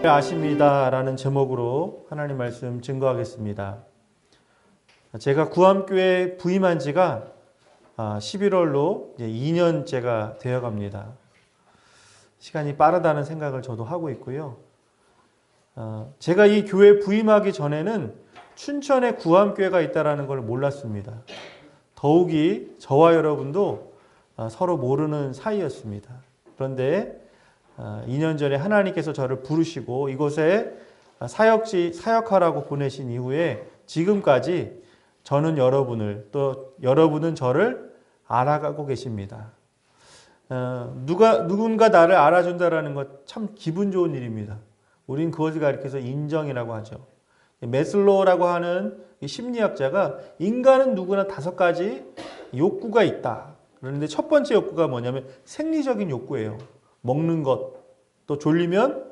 아십니다 라는 제목으로 하나님 말씀 증거하겠습니다. 제가 구암교회 부임한 지가 11월로 이제 2년째가 되어갑니다. 시간이 빠르다는 생각을 저도 하고 있고요. 제가 이 교회 부임하기 전에는 춘천에 구암교회가 있다는 걸 몰랐습니다. 더욱이 저와 여러분도 서로 모르는 사이였습니다. 그런데 2년 전에 하나님께서 저를 부르시고 이곳에 사역하라고 보내신 이후에 지금까지 저는 여러분을 또 여러분은 저를 알아가고 계십니다. 누군가 나를 알아준다는 것 참 기분 좋은 일입니다. 우린 그것을 가리켜서 인정이라고 하죠. 메슬로우라고 하는 심리학자가 인간은 누구나 5가지 욕구가 있다. 그런데 첫 번째 욕구가 뭐냐면 생리적인 욕구예요. 먹는 것, 또 졸리면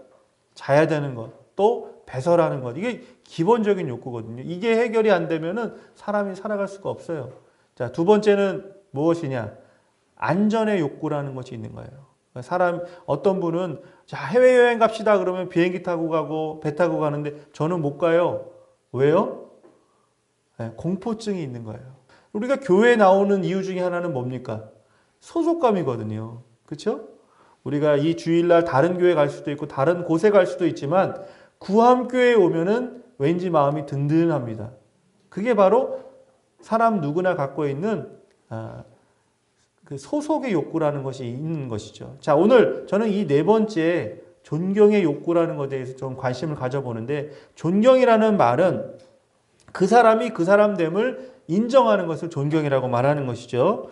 자야 되는 것, 또 배설하는 것. 이게 기본적인 욕구거든요. 이게 해결이 안 되면은 사람이 살아갈 수가 없어요. 자, 두 번째는 무엇이냐? 안전의 욕구라는 것이 있는 거예요. 어떤 분은 자, 해외여행 갑시다 그러면 비행기 타고 가고 배 타고 가는데 저는 못 가요. 왜요? 공포증이 있는 거예요. 우리가 교회에 나오는 이유 중에 하나는 뭡니까? 소속감이거든요. 그렇죠? 우리가 이 주일날 다른 교회 갈 수도 있고 다른 곳에 갈 수도 있지만 구암교회에 오면은 왠지 마음이 든든합니다. 그게 바로 사람 누구나 갖고 있는 그 소속의 욕구라는 것이 있는 것이죠. 자, 오늘 저는 이 4번째 존경의 욕구라는 것에 대해서 좀 관심을 가져보는데, 존경이라는 말은 그 사람이 그 사람됨을 인정하는 것을 존경이라고 말하는 것이죠.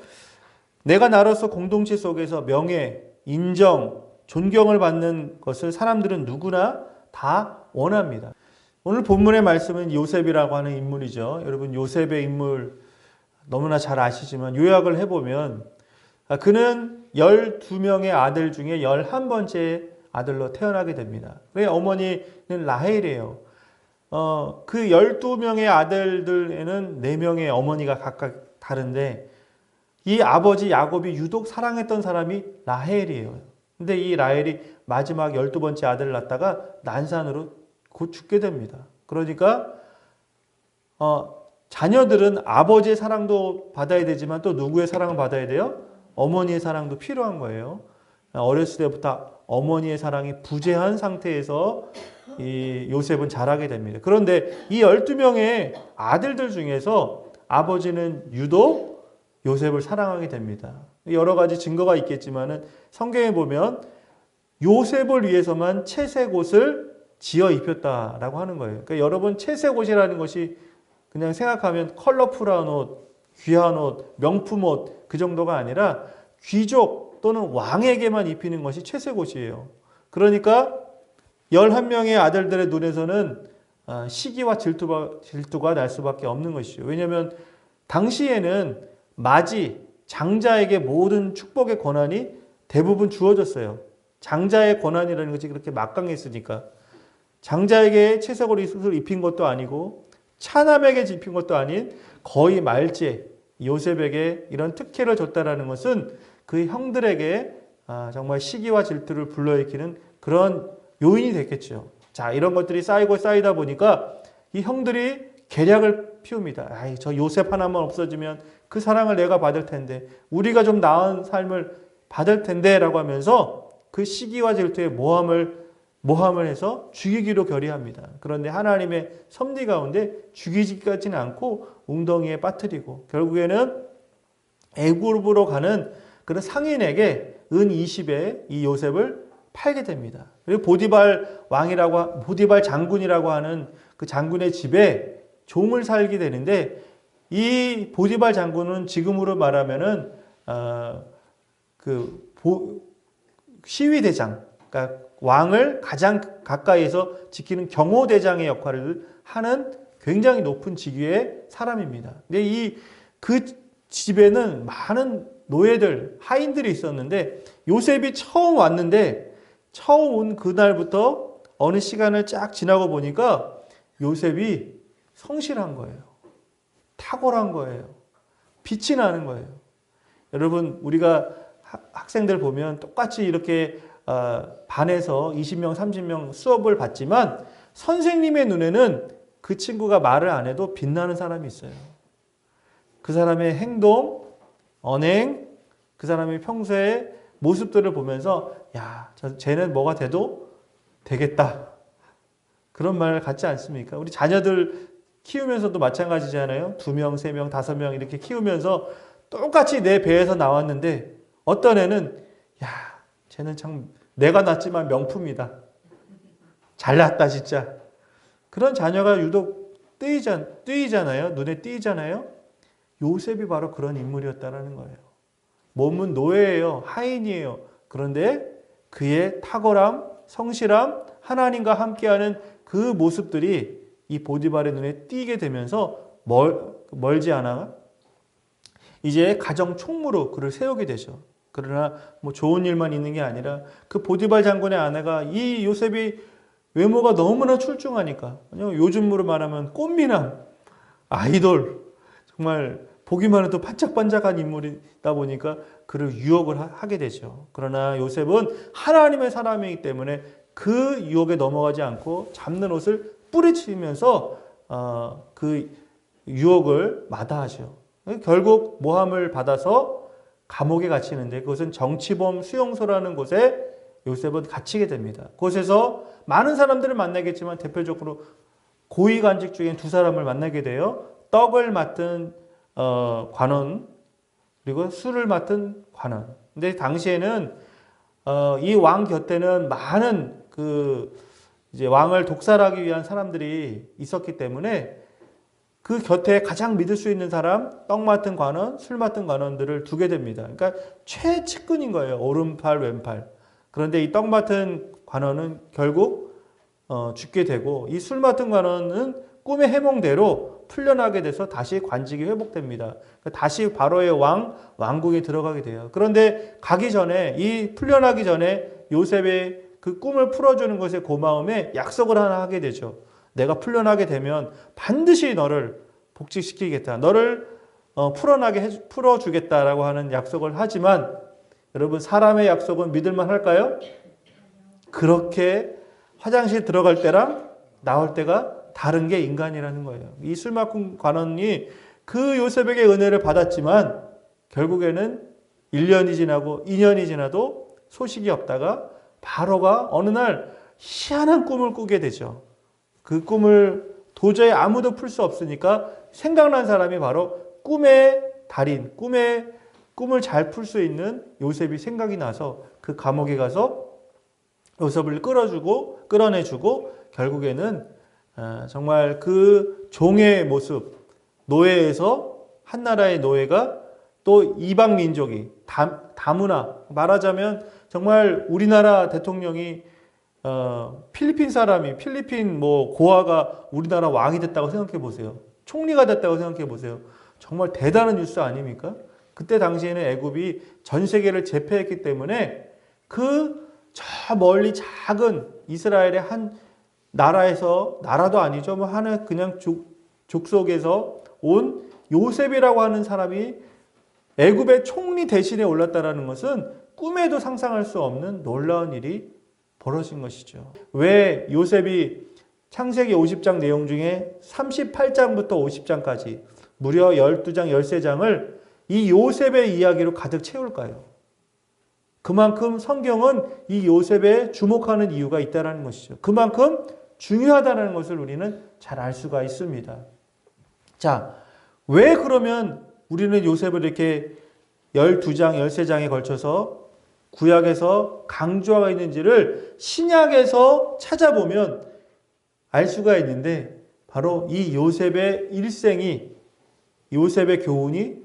내가 나로서 공동체 속에서 명예, 인정, 존경을 받는 것을 사람들은 누구나 다 원합니다. 오늘 본문의 말씀은 요셉이라고 하는 인물이죠. 여러분 요셉의 인물 너무나 잘 아시지만 요약을 해보면 그는 12명의 아들 중에 11번째 아들로 태어나게 됩니다. 왜? 어머니는 라헬이에요. 그 12명의 아들들에는 4명의 어머니가 각각 다른데 이 아버지 야곱이 유독 사랑했던 사람이 라헬이에요. 근데 이 라헬이 마지막 12번째 아들을 낳다가 난산으로 곧 죽게 됩니다. 그러니까 자녀들은 아버지의 사랑도 받아야 되지만 또 누구의 사랑을 받아야 돼요? 어머니의 사랑도 필요한 거예요. 어렸을 때부터 어머니의 사랑이 부재한 상태에서 이 요셉은 자라게 됩니다. 그런데 이 12명의 아들들 중에서 아버지는 유독 요셉을 사랑하게 됩니다. 여러 가지 증거가 있겠지만은 성경에 보면 요셉을 위해서만 채색 옷을 지어 입혔다라고 하는 거예요. 그러니까 여러분 채색 옷이라는 것이 그냥 생각하면 컬러풀한 옷, 귀한 옷, 명품 옷 그 정도가 아니라 귀족 또는 왕에게만 입히는 것이 채색 옷이에요. 그러니까 11명의 아들들의 눈에서는 시기와 질투가 날 수밖에 없는 것이죠. 왜냐하면 당시에는 마지, 장자에게 모든 축복의 권한이 대부분 주어졌어요. 장자의 권한이라는 것이 그렇게 막강했으니까. 장자에게 채색 옷을 입힌 것도 아니고 차남에게 입힌 것도 아닌 거의 말제 요셉에게 이런 특혜를 줬다라는 것은 그 형들에게 정말 시기와 질투를 불러일으키는 그런 요인이 됐겠죠. 자, 이런 것들이 쌓이고 쌓이다 보니까 이 형들이 계략을 피웁니다. 아이, 저 요셉 하나만 없어지면 그 사랑을 내가 받을 텐데, 우리가 좀 나은 삶을 받을 텐데 라고 하면서 그 시기와 질투의 모함을 해서 죽이기로 결의합니다. 그런데 하나님의 섭리 가운데 죽이지까지는 않고 웅덩이에 빠뜨리고 결국에는 애굽으로 가는 그런 상인에게 은 20에 이 요셉을 팔게 됩니다. 그리고 보디발 장군이라고 하는 그 장군의 집에 종을 살게 되는데, 이 보디발 장군은 지금으로 말하면은 시위대장, 그러니까 왕을 가장 가까이에서 지키는 경호대장의 역할을 하는 굉장히 높은 직위의 사람입니다. 근데 그 집에는 많은 노예들, 하인들이 있었는데 요셉이 처음 왔는데 처음 온 그날부터 어느 시간을 쫙 지나고 보니까 요셉이 성실한 거예요. 탁월한 거예요. 빛이 나는 거예요. 여러분, 우리가 학생들 보면 똑같이 이렇게 반에서 20명, 30명 수업을 받지만 선생님의 눈에는 그 친구가 말을 안 해도 빛나는 사람이 있어요. 그 사람의 행동, 언행, 그 사람의 평소의 모습들을 보면서 야, 쟤는 뭐가 돼도 되겠다. 그런 말 같지 않습니까? 우리 자녀들 키우면서도 마찬가지잖아요. 2명, 3명, 5명 이렇게 키우면서 똑같이 내 배에서 나왔는데 어떤 애는 야, 쟤는 참 내가 낳았지만 명품이다. 잘났다 진짜. 그런 자녀가 유독 뜨이잖아요. 눈에 띄잖아요. 요셉이 바로 그런 인물이었다라는 거예요. 몸은 노예예요. 하인이에요. 그런데 그의 탁월함, 성실함, 하나님과 함께하는 그 모습들이 이 보디발의 눈에 띄게 되면서 멀지 않아 이제 가정 총무로 그를 세우게 되죠. 그러나 뭐 좋은 일만 있는 게 아니라 그 보디발 장군의 아내가 이 요셉이 외모가 너무나 출중하니까 요즘으로 말하면 꽃미남, 아이돌, 정말 보기만 해도 반짝반짝한 인물이다 보니까 그를 유혹을 하게 되죠. 그러나 요셉은 하나님의 사람이기 때문에 그 유혹에 넘어가지 않고 잡는 옷을 뿌리치면서 그 유혹을 마다하죠. 결국 모함을 받아서 감옥에 갇히는데 그것은 정치범 수용소라는 곳에 요셉은 갇히게 됩니다. 그곳에서 많은 사람들을 만나겠지만 대표적으로 고위관직 중에 2사람을 만나게 돼요. 떡을 맡은 관원 그리고 술을 맡은 관원. 근데 당시에는 이 왕 곁에는 많은 이제 왕을 독살하기 위한 사람들이 있었기 때문에 그 곁에 가장 믿을 수 있는 사람, 떡 맡은 관원, 술 맡은 관원들을 두게 됩니다. 그러니까 최측근인 거예요. 오른팔, 왼팔. 그런데 이 떡 맡은 관원은 결국 죽게 되고 이 술 맡은 관원은 꿈의 해몽대로 풀려나게 돼서 다시 관직이 회복됩니다. 다시 바로의 왕궁에 들어가게 돼요. 그런데 가기 전에 이 풀려나기 전에 요셉의 그 꿈을 풀어주는 것에 고마움에 약속을 하나 하게 되죠. 내가 풀려나게 되면 반드시 너를 복직시키겠다. 너를 풀어주겠다라고 하는 약속을 하지만 여러분 사람의 약속은 믿을만 할까요? 그렇게 화장실 들어갈 때랑 나올 때가 다른 게 인간이라는 거예요. 이 술 맡은 관원이 그 요셉에게 은혜를 받았지만 결국에는 1년이 지나고 2년이 지나도 소식이 없다가 바로가 어느 날 희한한 꿈을 꾸게 되죠. 그 꿈을 도저히 아무도 풀 수 없으니까 생각난 사람이 바로 꿈의 달인, 꿈을 잘 풀 수 있는 요셉이 생각이 나서 그 감옥에 가서 요셉을 끌어내주고 결국에는 정말 그 종의 모습, 노예에서 한 나라의 노예가 또 이방 민족이 다문화 말하자면 정말 우리나라 대통령이 필리핀 고아가 우리나라 왕이 됐다고 생각해 보세요. 총리가 됐다고 생각해 보세요. 정말 대단한 뉴스 아닙니까? 그때 당시에는 애굽이 전 세계를 제패했기 때문에 저 멀리 작은 이스라엘의 한 나라에서 나라도 아니죠. 하나 그냥 족속에서 온 요셉이라고 하는 사람이 애굽의 총리 대신에 올랐다라는 것은 꿈에도 상상할 수 없는 놀라운 일이 벌어진 것이죠. 왜 요셉이 창세기 50장 내용 중에 38장부터 50장까지 무려 12장, 13장을 이 요셉의 이야기로 가득 채울까요? 그만큼 성경은 이 요셉에 주목하는 이유가 있다는 것이죠. 그만큼 중요하다는 것을 우리는 잘 알 수가 있습니다. 자, 왜 그러면 우리는 요셉을 이렇게 12장, 13장에 걸쳐서 구약에서 강조하고 있는지를 신약에서 찾아보면 알 수가 있는데 바로 이 요셉의 일생이 요셉의 교훈이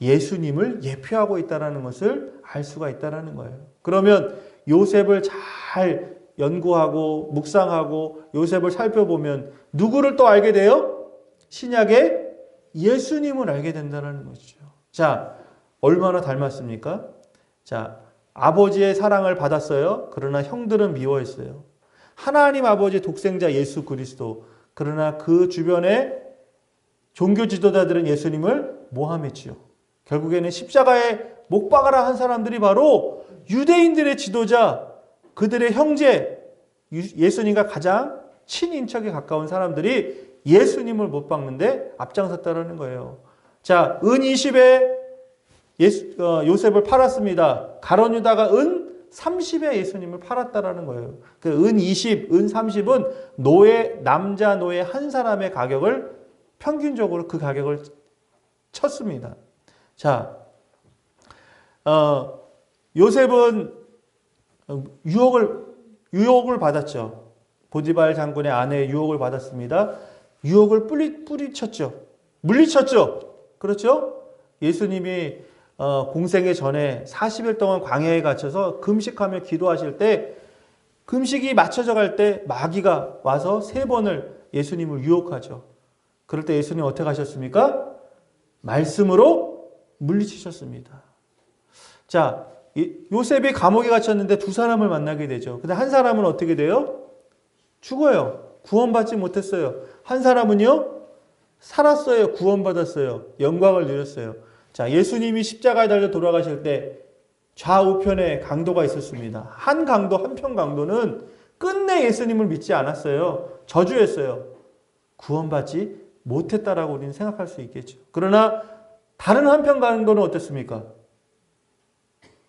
예수님을 예표하고 있다는 것을 알 수가 있다는 거예요. 그러면 요셉을 잘 연구하고 묵상하고 요셉을 살펴보면 누구를 또 알게 돼요? 신약의 예수님을 알게 된다는 것이죠. 자, 얼마나 닮았습니까? 자, 아버지의 사랑을 받았어요. 그러나 형들은 미워했어요. 하나님 아버지 독생자 예수 그리스도. 그러나 그 주변에 종교 지도자들은 예수님을 모함했지요. 결국에는 십자가에 못 박아라 한 사람들이 바로 유대인들의 지도자, 그들의 형제, 예수님과 가장 친인척에 가까운 사람들이 예수님을 못 박는데 앞장섰다라는 거예요. 자, 은 20에 요셉을 팔았습니다. 가룟 유다가 은 30에 예수님을 팔았다라는 거예요. 그 은 20, 은 30은 남자 노예 한 사람의 가격을 평균적으로 그 가격을 쳤습니다. 자, 요셉은 유혹을 받았죠. 보디발 장군의 아내의 유혹을 받았습니다. 유혹을 뿌리쳤죠. 물리쳤죠. 그렇죠? 예수님이 공생의 전에 40일 동안 광야에 갇혀서 금식하며 기도하실 때 금식이 맞춰져 갈 때 마귀가 와서 3번을 예수님을 유혹하죠. 그럴 때 예수님 어떻게 하셨습니까? 말씀으로 물리치셨습니다. 자, 요셉이 감옥에 갇혔는데 2사람을 만나게 되죠. 근데 한 사람은 어떻게 돼요? 죽어요. 구원받지 못했어요. 한 사람은요? 살았어요. 구원받았어요. 영광을 누렸어요. 자, 예수님이 십자가에 달려 돌아가실 때 좌우편에 강도가 있었습니다. 한편 강도는 끝내 예수님을 믿지 않았어요. 저주했어요. 구원받지 못했다라고 우리는 생각할 수 있겠죠. 그러나 다른 한편 강도는 어땠습니까?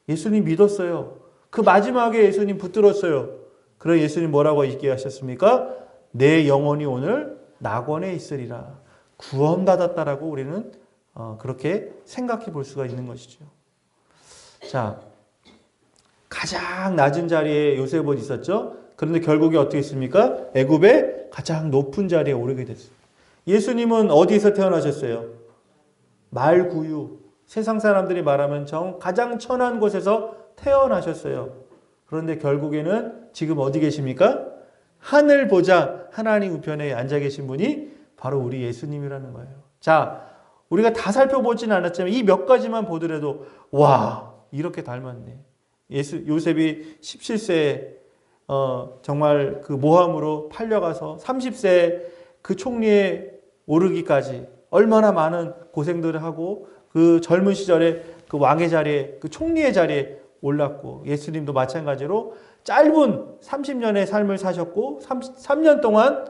예수님 믿었어요. 그 마지막에 예수님 붙들었어요. 그래 예수님 뭐라고 얘기하셨습니까? 내 영혼이 오늘 낙원에 있으리라. 구원받았다라고 우리는 그렇게 생각해 볼 수가 있는 것이죠. 자, 가장 낮은 자리에 요셉은 있었죠. 그런데 결국에 어떻게 했습니까? 애굽의 가장 높은 자리에 오르게 됐어요. 예수님은 어디에서 태어나셨어요? 말구유. 세상 사람들이 말하면 가장 천한 곳에서 태어나셨어요. 그런데 결국에는 지금 어디 계십니까? 하늘 보좌 하나님 우편에 앉아 계신 분이 바로 우리 예수님이라는 거예요. 자, 우리가 다 살펴보지는 않았지만 이 몇 가지만 보더라도 와, 이렇게 닮았네. 요셉이 17세에 정말 그 모함으로 팔려가서 30세에 그 총리에 오르기까지 얼마나 많은 고생들을 하고 그 젊은 시절에 그 왕의 자리에 그 총리의 자리에 올랐고 예수님도 마찬가지로 짧은 30년의 삶을 사셨고 3년 동안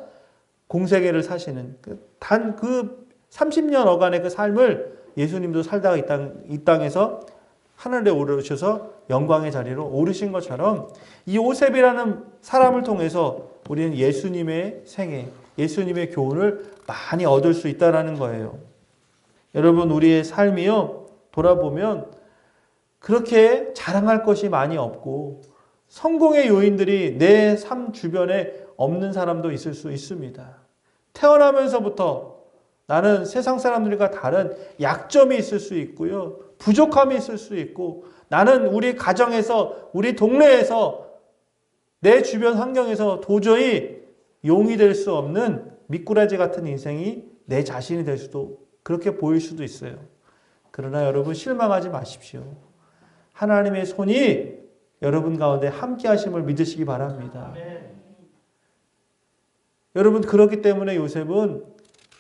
공생애를 사시는 단 그 30년 어간의 그 삶을 예수님도 살다가 이 땅에서 하늘에 오르셔서 영광의 자리로 오르신 것처럼 이 요셉이라는 사람을 통해서 우리는 예수님의 생애, 예수님의 교훈을 많이 얻을 수 있다는 거예요. 여러분 우리의 삶이요 돌아보면 그렇게 자랑할 것이 많이 없고 성공의 요인들이 내 삶 주변에 없는 사람도 있을 수 있습니다. 태어나면서부터 나는 세상 사람들과 다른 약점이 있을 수 있고요. 부족함이 있을 수 있고 나는 우리 가정에서 우리 동네에서 내 주변 환경에서 도저히 용이 될 수 없는 미꾸라지 같은 인생이 내 자신이 될 수도 그렇게 보일 수도 있어요. 그러나 여러분 실망하지 마십시오. 하나님의 손이 여러분 가운데 함께 하심을 믿으시기 바랍니다. 여러분 그렇기 때문에 요셉은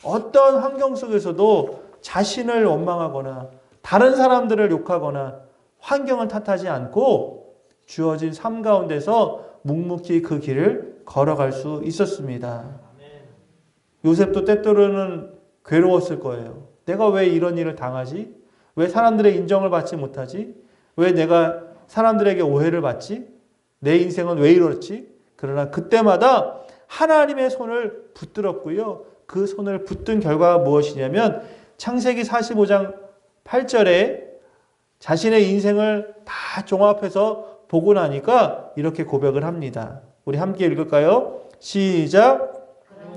어떤 환경 속에서도 자신을 원망하거나 다른 사람들을 욕하거나 환경을 탓하지 않고 주어진 삶 가운데서 묵묵히 그 길을 걸어갈 수 있었습니다. 요셉도 때때로는 괴로웠을 거예요. 내가 왜 이런 일을 당하지? 왜 사람들의 인정을 받지 못하지? 왜 내가 사람들에게 오해를 받지? 내 인생은 왜 이렇지? 그러나 그때마다 하나님의 손을 붙들었고요. 그 손을 붙든 결과가 무엇이냐면 창세기 45장 8절에 자신의 인생을 다 종합해서 보고 나니까 이렇게 고백을 합니다. 우리 함께 읽을까요? 시작.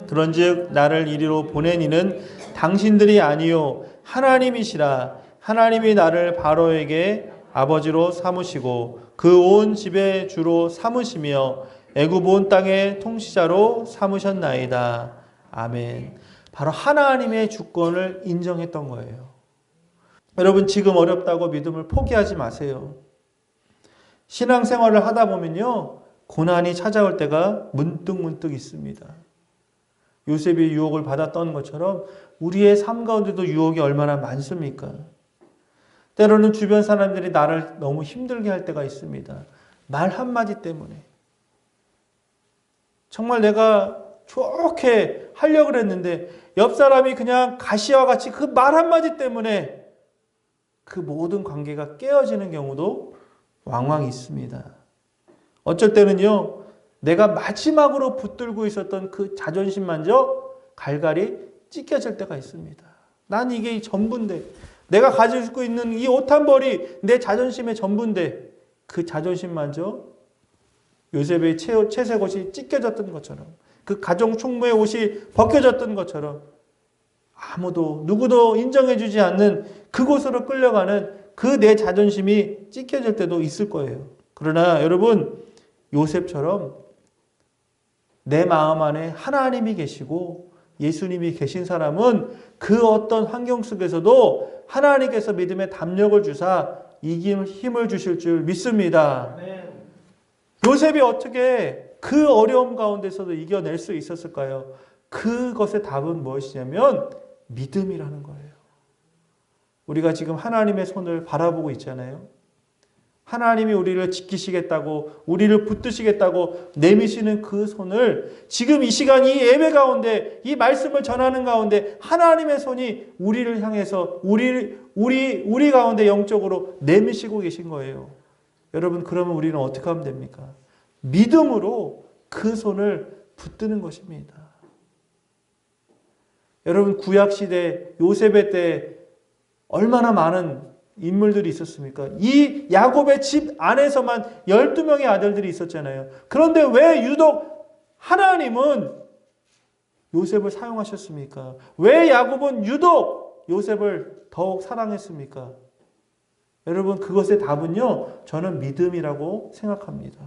그런즉 나를 이리로 보낸 이는 당신들이 아니요 하나님이시라. 하나님이 나를 바로에게 아버지로 삼으시고 그 온 집의 주로 삼으시며 애굽 온 땅의 통치자로 삼으셨나이다. 아멘. 바로 하나님의 주권을 인정했던 거예요. 여러분 지금 어렵다고 믿음을 포기하지 마세요. 신앙생활을 하다 보면요 고난이 찾아올 때가 문득 있습니다. 요셉이 유혹을 받았던 것처럼 우리의 삶 가운데도 유혹이 얼마나 많습니까? 때로는 주변 사람들이 나를 너무 힘들게 할 때가 있습니다. 말 한마디 때문에, 정말 내가 좋게 하려고 했는데 옆 사람이 그냥 가시와 같이 그 말 한마디 때문에 그 모든 관계가 깨어지는 경우도 왕왕 있습니다. 어쩔 때는요, 내가 마지막으로 붙들고 있었던 그 자존심만저 갈갈이 찢겨질 때가 있습니다. 난 이게 전부인데, 내가 가지고 있는 이 옷 한 벌이 내 자존심의 전부인데 그 자존심만저 요셉의 채색 옷이 찢겨졌던 것처럼, 그 가정 총무의 옷이 벗겨졌던 것처럼 누구도 인정해주지 않는 그곳으로 끌려가는 그 내 자존심이 찢겨질 때도 있을 거예요. 그러나 여러분, 요셉처럼 내 마음 안에 하나님이 계시고 예수님이 계신 사람은 그 어떤 환경 속에서도 하나님께서 믿음의 담력을 주사 이길 힘을 주실 줄 믿습니다. 네. 요셉이 어떻게 그 어려움 가운데서도 이겨낼 수 있었을까요? 그것의 답은 무엇이냐면 믿음이라는 거예요. 우리가 지금 하나님의 손을 바라보고 있잖아요. 하나님이 우리를 지키시겠다고, 우리를 붙드시겠다고 내미시는 그 손을 지금 이 시간 이 예배 가운데, 이 말씀을 전하는 가운데 하나님의 손이 우리를 향해서 우리 가운데 영적으로 내미시고 계신 거예요. 여러분, 그러면 우리는 어떻게 하면 됩니까? 믿음으로 그 손을 붙드는 것입니다. 여러분, 구약시대 요셉의 때 얼마나 많은 인물들이 있었습니까? 이 야곱의 집 안에서만 12명의 아들들이 있었잖아요. 그런데 왜 유독 하나님은 요셉을 사용하셨습니까? 왜 야곱은 유독 요셉을 더욱 사랑했습니까? 여러분, 그것의 답은요, 저는 믿음이라고 생각합니다.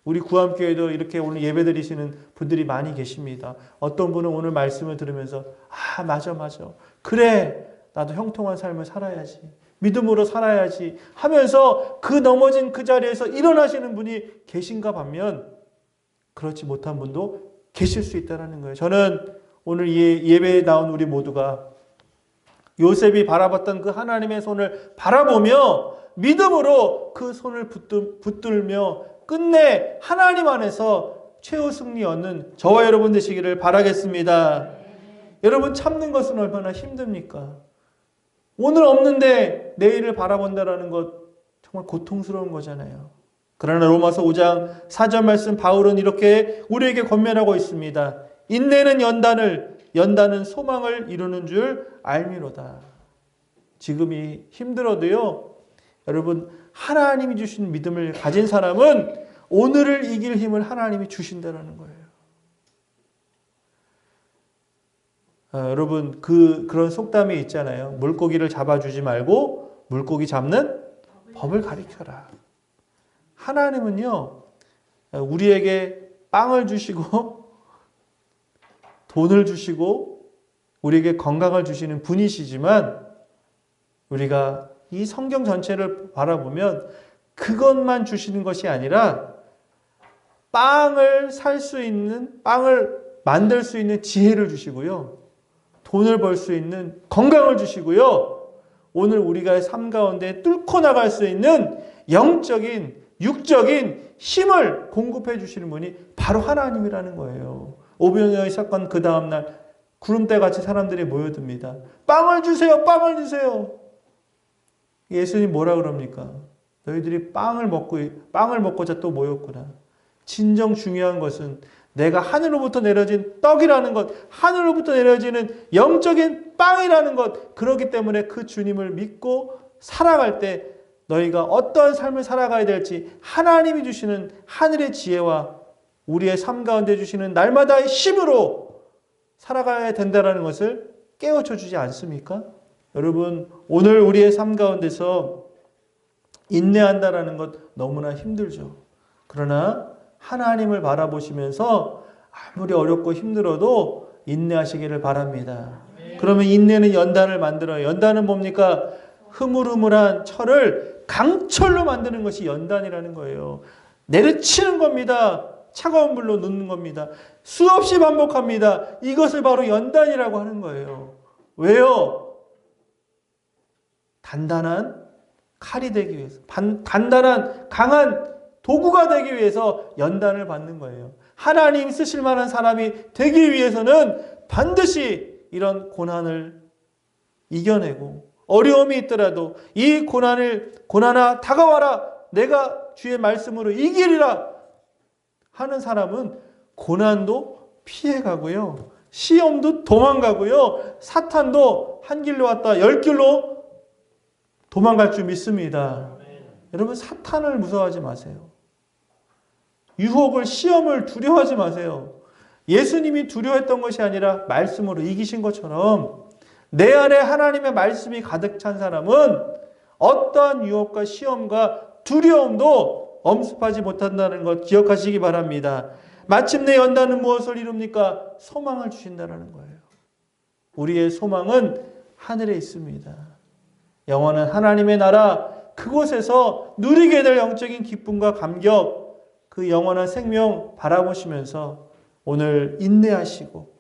우리 구암교회도 이렇게 오늘 예배드리시는 분들이 많이 계십니다. 어떤 분은 오늘 말씀을 들으면서 맞아. 그래, 나도 형통한 삶을 살아야지. 믿음으로 살아야지 하면서 그 넘어진 그 자리에서 일어나시는 분이 계신가 반면 그렇지 못한 분도 계실 수 있다는 거예요. 저는 오늘 예배에 나온 우리 모두가 요셉이 바라봤던 그 하나님의 손을 바라보며 믿음으로 그 손을 붙들며 끝내 하나님 안에서 최후 승리 얻는 저와 여러분 되시기를 바라겠습니다. 여러분, 참는 것은 얼마나 힘듭니까? 오늘 없는데 내일을 바라본다라는 것 정말 고통스러운 거잖아요. 그러나 로마서 5장 4절 말씀 바울은 이렇게 우리에게 권면하고 있습니다. 인내는 연단은 소망을 이루는 줄 알미로다. 지금이 힘들어도요, 여러분, 하나님이 주신 믿음을 가진 사람은 오늘을 이길 힘을 하나님이 주신다는 거예요. 여러분, 그런 속담이 있잖아요. 물고기를 잡아주지 말고 물고기 잡는 법을 가르쳐라. 하나님은요, 우리에게 빵을 주시고 돈을 주시고 우리에게 건강을 주시는 분이시지만 우리가 이 성경 전체를 바라보면 그것만 주시는 것이 아니라 빵을 만들 수 있는 지혜를 주시고요. 돈을 벌 수 있는 건강을 주시고요. 오늘 우리가 삶 가운데 뚫고 나갈 수 있는 영적인, 육적인 힘을 공급해 주시는 분이 바로 하나님이라는 거예요. 오병이어의 사건 그 다음날 구름대같이 사람들이 모여듭니다. 빵을 주세요. 빵을 주세요. 예수님 뭐라 그럽니까? 너희들이 빵을 먹고자 또 모였구나. 진정 중요한 것은 내가 하늘로부터 내려진 떡이라는 것, 하늘로부터 내려지는 영적인 빵이라는 것, 그렇기 때문에 그 주님을 믿고 살아갈 때 너희가 어떠한 삶을 살아가야 될지 하나님이 주시는 하늘의 지혜와 우리의 삶 가운데 주시는 날마다의 힘으로 살아가야 된다는 것을 깨우쳐 주지 않습니까? 여러분, 오늘 우리의 삶 가운데서 인내한다는 것 너무나 힘들죠. 그러나 하나님을 바라보시면서 아무리 어렵고 힘들어도 인내하시기를 바랍니다. 그러면 인내는 연단을 만들어요. 연단은 뭡니까? 흐물흐물한 철을 강철로 만드는 것이 연단이라는 거예요. 내려치는 겁니다. 차가운 물로 넣는 겁니다. 수없이 반복합니다. 이것을 바로 연단이라고 하는 거예요. 왜요? 단단한 칼이 되기 위해서, 단단한 강한 도구가 되기 위해서 연단을 받는 거예요. 하나님 쓰실 만한 사람이 되기 위해서는 반드시 이런 고난을 이겨내고 어려움이 있더라도 이 고난아 다가와라 내가 주의 말씀으로 이기리라 하는 사람은 고난도 피해가고요. 시험도 도망가고요. 사탄도 한 길로 왔다 10길로 도망갈 줄 믿습니다. 여러분 사탄을 무서워하지 마세요. 유혹을 시험을 두려워하지 마세요. 예수님이 두려워했던 것이 아니라 말씀으로 이기신 것처럼 내 안에 하나님의 말씀이 가득 찬 사람은 어떠한 유혹과 시험과 두려움도 엄습하지 못한다는 것 기억하시기 바랍니다. 마침내 연단은 무엇을 이룹니까? 소망을 주신다는 거예요. 우리의 소망은 하늘에 있습니다. 영원한 하나님의 나라 그곳에서 누리게 될 영적인 기쁨과 감격 그 영원한 생명 바라보시면서 오늘 인내하시고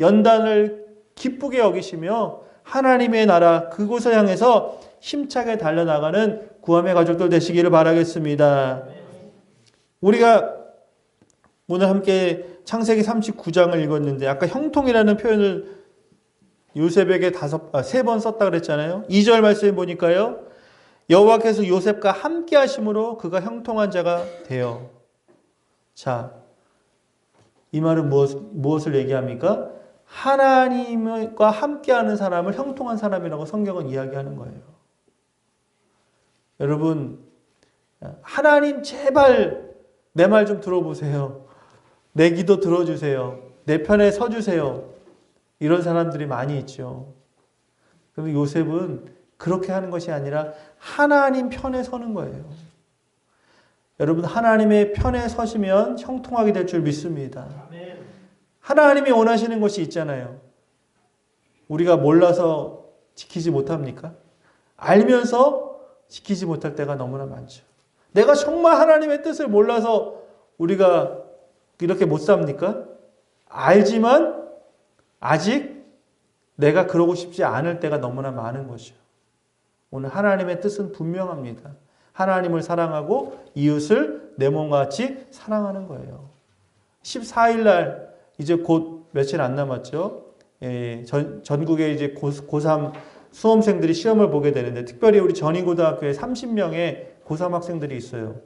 연단을 기쁘게 여기시며 하나님의 나라 그곳을 향해서 힘차게 달려나가는 구함의 가족들 되시기를 바라겠습니다. 우리가 오늘 함께 창세기 39장을 읽었는데 아까 형통이라는 표현을 요셉에게 3번 썼다 그랬잖아요. 2절 말씀에 보니까요. 여호와께서 요셉과 함께 하심으로 그가 형통한 자가 되어. 자, 이 말은 무엇을 얘기합니까? 하나님과 함께하는 사람을 형통한 사람이라고 성경은 이야기하는 거예요. 여러분, 하나님 제발 내 말 좀 들어보세요. 내 기도 들어주세요. 내 편에 서주세요. 이런 사람들이 많이 있죠. 그런데 요셉은 그렇게 하는 것이 아니라 하나님 편에 서는 거예요. 여러분 하나님의 편에 서시면 형통하게 될 줄 믿습니다. 하나님이 원하시는 것이 있잖아요. 우리가 몰라서 지키지 못합니까? 알면서 지키지 못할 때가 너무나 많죠. 내가 정말 하나님의 뜻을 몰라서 우리가 이렇게 못 삽니까? 알지만 아직 내가 그러고 싶지 않을 때가 너무나 많은 거죠. 오늘 하나님의 뜻은 분명합니다. 하나님을 사랑하고 이웃을 내 몸과 같이 사랑하는 거예요. 14일 날 이제 곧 며칠 안 남았죠. 전국에 이제 고3 수험생들이 시험을 보게 되는데 특별히 우리 전인고등학교에 30명의 고3 학생들이 있어요.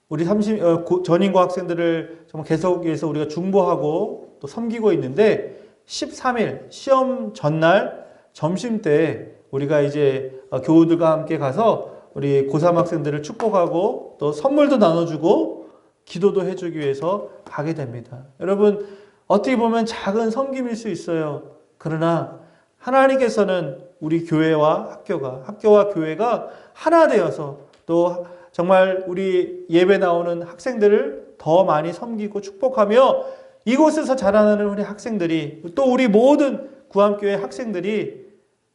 우리 전인고 학생들을 정말 계속해서 우리가 중보하고 또 섬기고 있는데 13일 시험 전날 점심 때 우리가 이제 교우들과 함께 가서 우리 고3 학생들을 축복하고 또 선물도 나눠주고 기도도 해주기 위해서 가게 됩니다. 여러분 어떻게 보면 작은 섬김일 수 있어요. 그러나 하나님께서는 우리 교회와 학교와 교회가 하나 되어서 또 정말 우리 예배 나오는 학생들을 더 많이 섬기고 축복하며 이곳에서 자라나는 우리 학생들이 또 우리 모든 구암교회 학생들이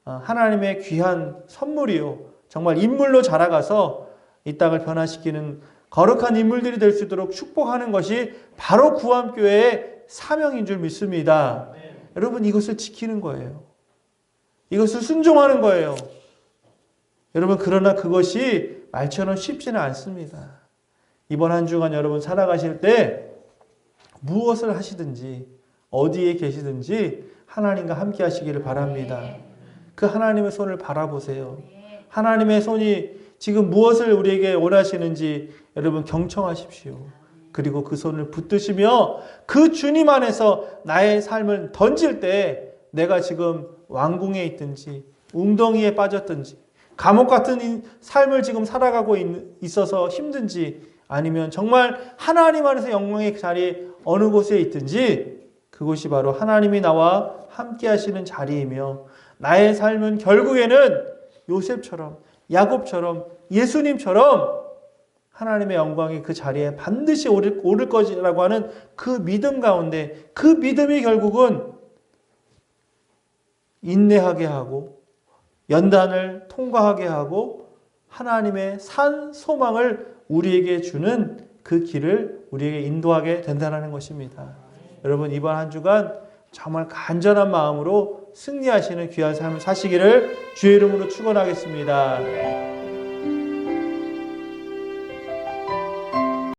하나님의 귀한 선물이요. 정말 인물로 자라가서 이 땅을 변화시키는 거룩한 인물들이 될 수 있도록 축복하는 것이 바로 구암교회의 사명인 줄 믿습니다. 여러분 이것을 지키는 거예요. 이것을 순종하는 거예요. 여러분 그러나 그것이 말처럼 쉽지는 않습니다. 이번 한 주간 여러분 살아가실 때 무엇을 하시든지 어디에 계시든지 하나님과 함께 하시기를 바랍니다. 그 하나님의 손을 바라보세요. 하나님의 손이 지금 무엇을 우리에게 원하시는지 여러분 경청하십시오. 그리고 그 손을 붙드시며 그 주님 안에서 나의 삶을 던질 때 내가 지금 왕궁에 있든지 웅덩이에 빠졌든지 감옥 같은 삶을 지금 살아가고 있어서 힘든지 아니면 정말 하나님 안에서 영광의 자리에 어느 곳에 있든지 그곳이 바로 하나님이 나와 함께 하시는 자리이며 나의 삶은 결국에는 요셉처럼 야곱처럼 예수님처럼 하나님의 영광이 그 자리에 반드시 오를 것이라고 하는 그 믿음 가운데 그 믿음이 결국은 인내하게 하고 연단을 통과하게 하고 하나님의 산 소망을 우리에게 주는 그 길을 우리에게 인도하게 된다는 것입니다. 여러분 이번 한 주간 정말 간절한 마음으로 승리하시는 귀한 삶을 사시기를 주의 이름으로 축원하겠습니다.